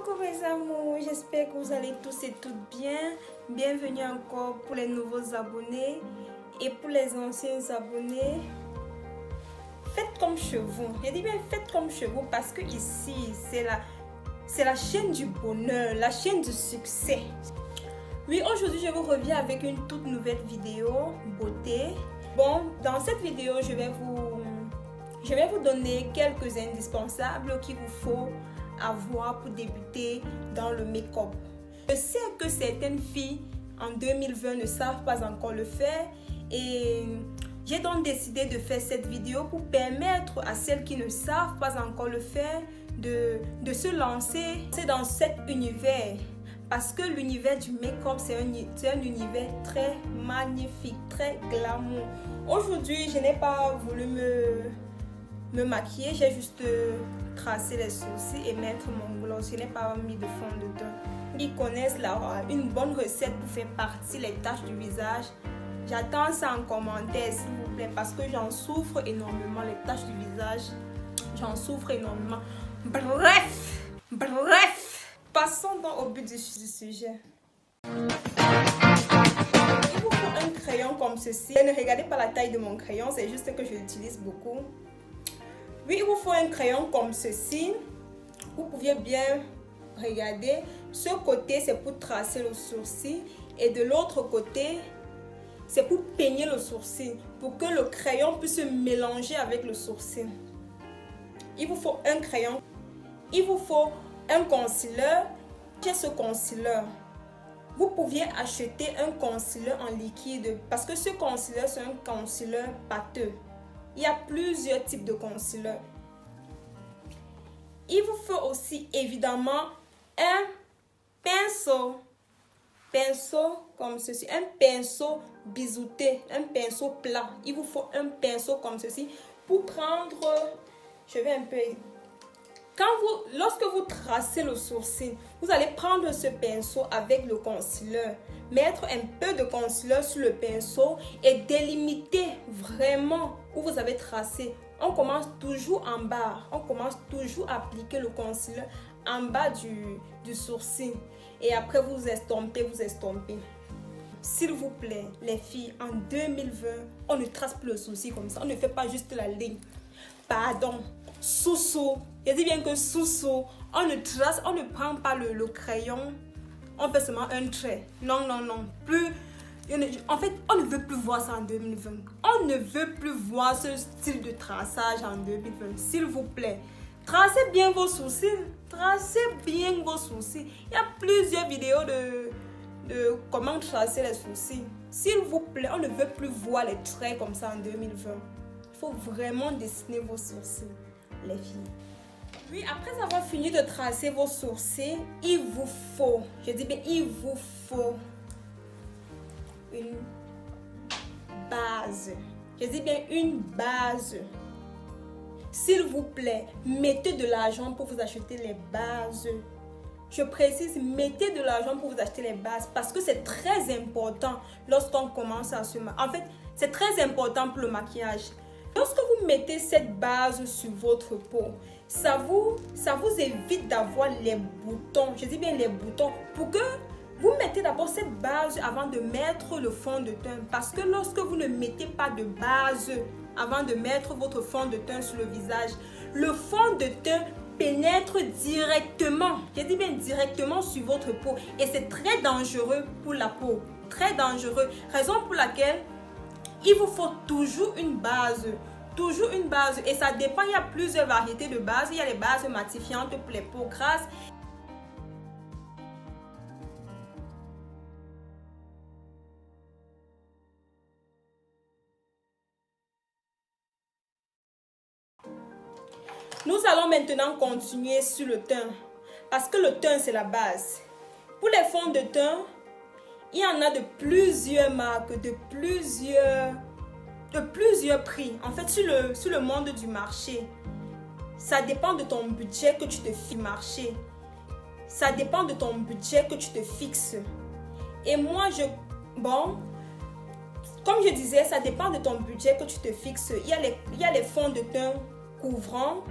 Coucou mes amours, j'espère que vous allez tous et toutes bien. Bienvenue encore pour les nouveaux abonnés et pour les anciens abonnés. Faites comme chez vous. Je dis bien faites comme chez vous parce que ici c'est la chaîne du bonheur, la chaîne du succès. Oui, aujourd'hui je vous reviens avec une toute nouvelle vidéo beauté. Bon, dans cette vidéo je vais vous donner quelques indispensables qu'il vous faut avoir pour débuter dans le make-up. Je sais que certaines filles en 2020 ne savent pas encore le faire et j'ai donc décidé de faire cette vidéo pour permettre à celles qui ne savent pas encore le faire de se lancer dans cet univers. Parce que l'univers du make-up, c'est un univers très magnifique, très glamour. Aujourd'hui, je n'ai pas voulu me maquiller, j'ai juste tracé les sourcils et mettre mon gloss. Je n'ai pas mis de fond de teint. Ils connaissent une bonne recette pour faire partir les taches du visage. J'attends ça en commentaire s'il vous plaît parce que j'en souffre énormément, les taches du visage. J'en souffre énormément. Bref, passons donc au but du sujet. Il vous faut un crayon comme ceci. Ne regardez pas la taille de mon crayon, c'est juste que je l'utilise beaucoup. Oui, il vous faut un crayon comme ceci. Vous pouviez bien regarder. Ce côté, c'est pour tracer le sourcil. Et de l'autre côté, c'est pour peigner le sourcil. Pour que le crayon puisse se mélanger avec le sourcil. Il vous faut un crayon. Il vous faut un concealer. J'ai ce concealer. Vous pouviez acheter un concealer en liquide. Parce que ce concealer, c'est un concealer pâteux. Il y a plusieurs types de concealer. Il vous faut aussi évidemment un pinceau. Pinceau comme ceci. Un pinceau biseauté. Un pinceau plat. Il vous faut un pinceau comme ceci. Pour prendre... Je vais un peu... Lorsque vous tracez le sourcil, vous allez prendre ce pinceau avec le concealer, mettre un peu de concealer sur le pinceau et délimiter vraiment où vous avez tracé. On commence toujours en bas, on commence toujours à appliquer le concealer en bas du sourcil et après vous estompez, S'il vous plaît, les filles, en 2020, on ne trace plus le sourcil comme ça, on ne fait pas juste la ligne. Pardon. Sous-sous, je dis bien que sous-sous, on ne prend pas le crayon, on fait seulement un trait. Non. En fait, on ne veut plus voir ça en 2020. On ne veut plus voir ce style de traçage en 2020. S'il vous plaît, tracez bien vos sourcils. Tracez bien vos sourcils. Il y a plusieurs vidéos de comment tracer les sourcils. S'il vous plaît, on ne veut plus voir les traits comme ça en 2020. Il faut vraiment dessiner vos sourcils. Les filles. Oui, après avoir fini de tracer vos sourcils, il vous faut, je dis bien, il vous faut une base. Je dis bien une base. S'il vous plaît, mettez de l'argent pour vous acheter les bases. Je précise, mettez de l'argent pour vous acheter les bases parce que c'est très important lorsqu'on commence à se maquiller. En fait, c'est très important pour le maquillage. Lorsque vous mettez cette base sur votre peau, ça vous évite d'avoir les boutons. Je dis bien les boutons. Pour que vous mettez d'abord cette base avant de mettre le fond de teint. Parce que lorsque vous ne mettez pas de base avant de mettre votre fond de teint sur le visage, le fond de teint pénètre directement. Je dis bien directement sur votre peau. Et c'est très dangereux pour la peau. Très dangereux. Raison pour laquelle il vous faut toujours une base. Toujours une base. Et ça dépend, il y a plusieurs variétés de bases. Il y a les bases matifiantes pour les peaux grasses. Nous allons maintenant continuer sur le teint. Parce que le teint, c'est la base. Pour les fonds de teint, il y en a de plusieurs marques, de plusieurs prix. En fait, sur le monde du marché, ça dépend de ton budget que tu te fixes marché. Ça dépend de ton budget que tu te fixes. Et moi, comme je disais, ça dépend de ton budget que tu te fixes. Il y a les fonds de teint couvrants.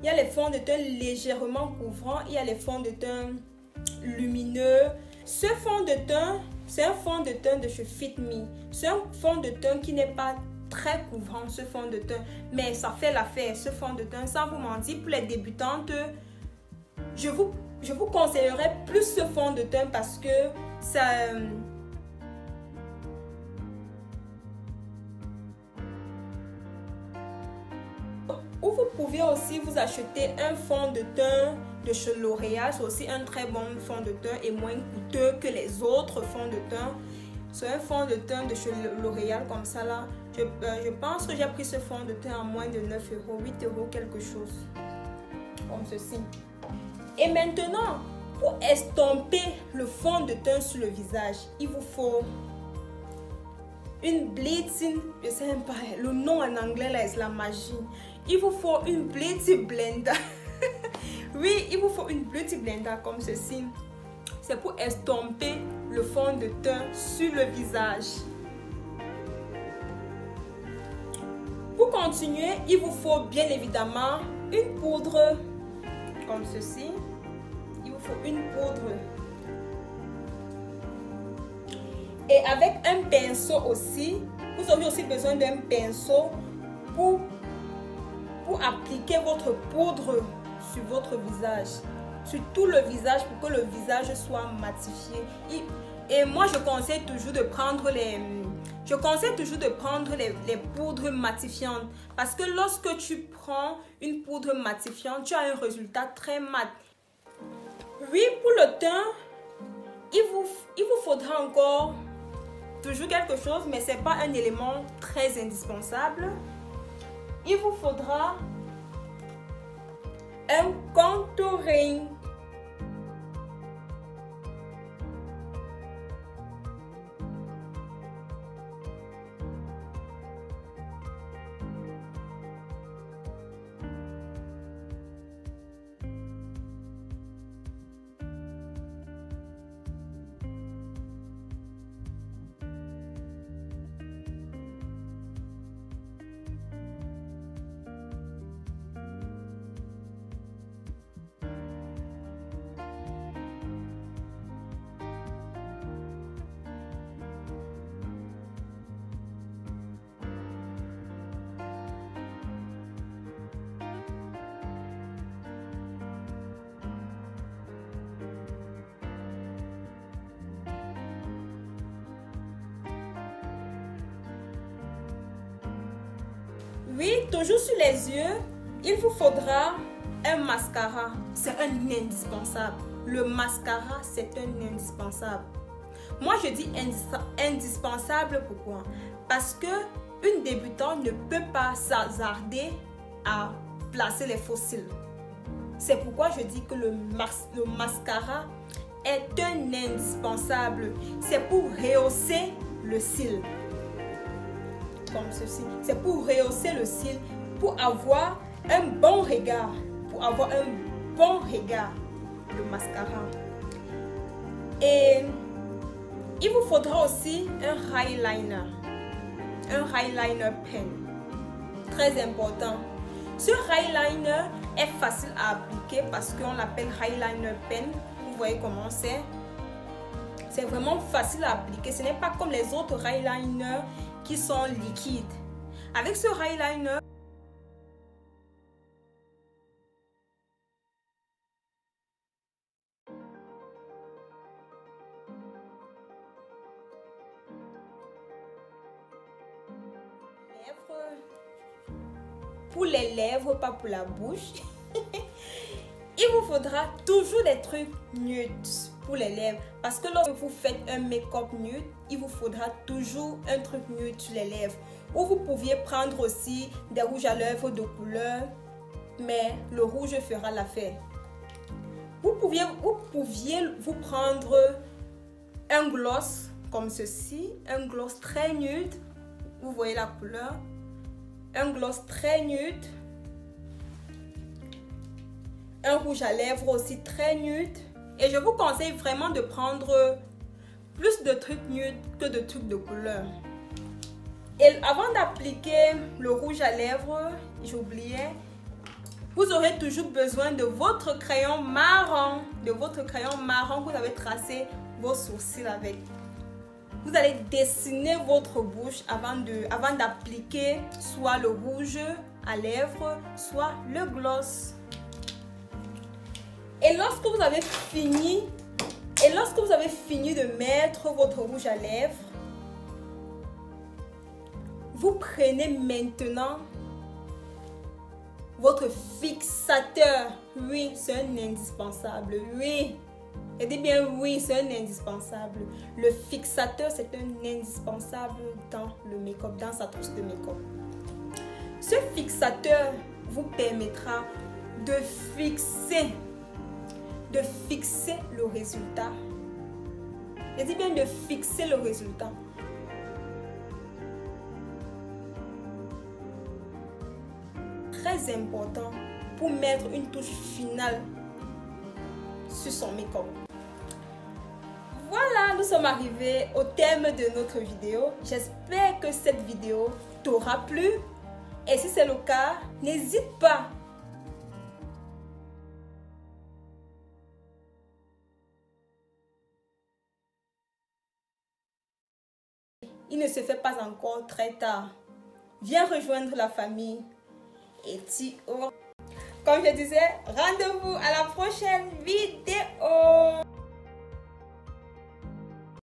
Il y a les fonds de teint légèrement couvrants, il y a les fonds de teint lumineux. Ce fond de teint, c'est un fond de teint de chez Fit Me. C'est un fond de teint qui n'est pas très couvrant, ce fond de teint, mais ça fait l'affaire, ce fond de teint. Sans vous mentir, pour les débutantes, je vous conseillerais plus ce fond de teint parce que ça... Ou vous pouvez aussi vous acheter un fond de teint de chez L'Oréal. C'est aussi un très bon fond de teint et moins coûteux que les autres fonds de teint. C'est un fond de teint de chez L'Oréal comme ça là. Je pense que j'ai pris ce fond de teint à moins de 9 euros, 8 euros quelque chose. Comme ceci. Et maintenant, pour estomper le fond de teint sur le visage, il vous faut une blitzing. Je sais même pas, le nom en anglais là c'est la magie. Il vous faut une Beauty Blender. Oui, il vous faut une Beauty Blender comme ceci. C'est pour estomper le fond de teint sur le visage. Pour continuer, il vous faut bien évidemment une poudre comme ceci. Il vous faut une poudre. Et avec un pinceau aussi, vous aurez aussi besoin d'un pinceau pour appliquer votre poudre sur votre visage, sur tout le visage pour que le visage soit matifié. Et moi, je conseille toujours de prendre les poudres matifiantes parce que lorsque tu prends une poudre matifiante, tu as un résultat très mat. Oui, pour le teint, il vous faudra encore toujours quelque chose, mais ce n'est pas un élément très indispensable. Il vous faudra un contouring. Oui, toujours sur les yeux, il vous faudra un mascara. C'est un indispensable. Le mascara, c'est un indispensable. Moi, je dis indispensable, pourquoi? Parce que une débutante ne peut pas s'hasarder à placer les faux cils. C'est pourquoi je dis que le mascara est un indispensable. C'est pour rehausser le cil. Comme ceci. C'est pour rehausser le cil, pour avoir un bon regard. Pour avoir un bon regard, le mascara. Et il vous faudra aussi un eyeliner. Un eyeliner pen. Très important. Ce eyeliner est facile à appliquer parce qu'on l'appelle eyeliner pen. Vous voyez comment c'est. C'est vraiment facile à appliquer. Ce n'est pas comme les autres eyeliners qui sont liquides. Avec ce eyeliner, pour les lèvres, pas pour la bouche. Il vous faudra toujours des trucs nudes pour les lèvres. Parce que lorsque vous faites un make-up nude, il vous faudra toujours un truc nude sur les lèvres. Ou vous pouviez prendre aussi des rouges à lèvres de couleur. Mais le rouge fera l'affaire. Vous pouviez vous prendre un gloss comme ceci. Un gloss très nude. Vous voyez la couleur. Un gloss très nude. Un rouge à lèvres aussi très nude. Et je vous conseille vraiment de prendre plus de trucs nudes que de trucs de couleur. Et avant d'appliquer le rouge à lèvres, j'oubliais, Vous aurez toujours besoin de votre crayon marron. Vous avez tracé vos sourcils avec. Vous allez dessiner votre bouche avant d'appliquer soit le rouge à lèvres, soit le gloss. Et lorsque vous avez fini de mettre votre rouge à lèvres, vous prenez maintenant votre fixateur. Oui, c'est un indispensable. Oui. Et dis bien oui, c'est un indispensable. Le fixateur, c'est un indispensable dans le make-up, dans sa trousse de make-up. Ce fixateur vous permettra de fixer le résultat. Et dis bien de fixer le résultat. Très important pour mettre une touche finale sur son make-up. Voilà, nous sommes arrivés au terme de notre vidéo. J'espère que cette vidéo t'aura plu. Et si c'est le cas, n'hésite pas . Il ne se fait pas encore très tard. Viens rejoindre la famille Eti O. Comme je disais, rendez-vous à la prochaine vidéo.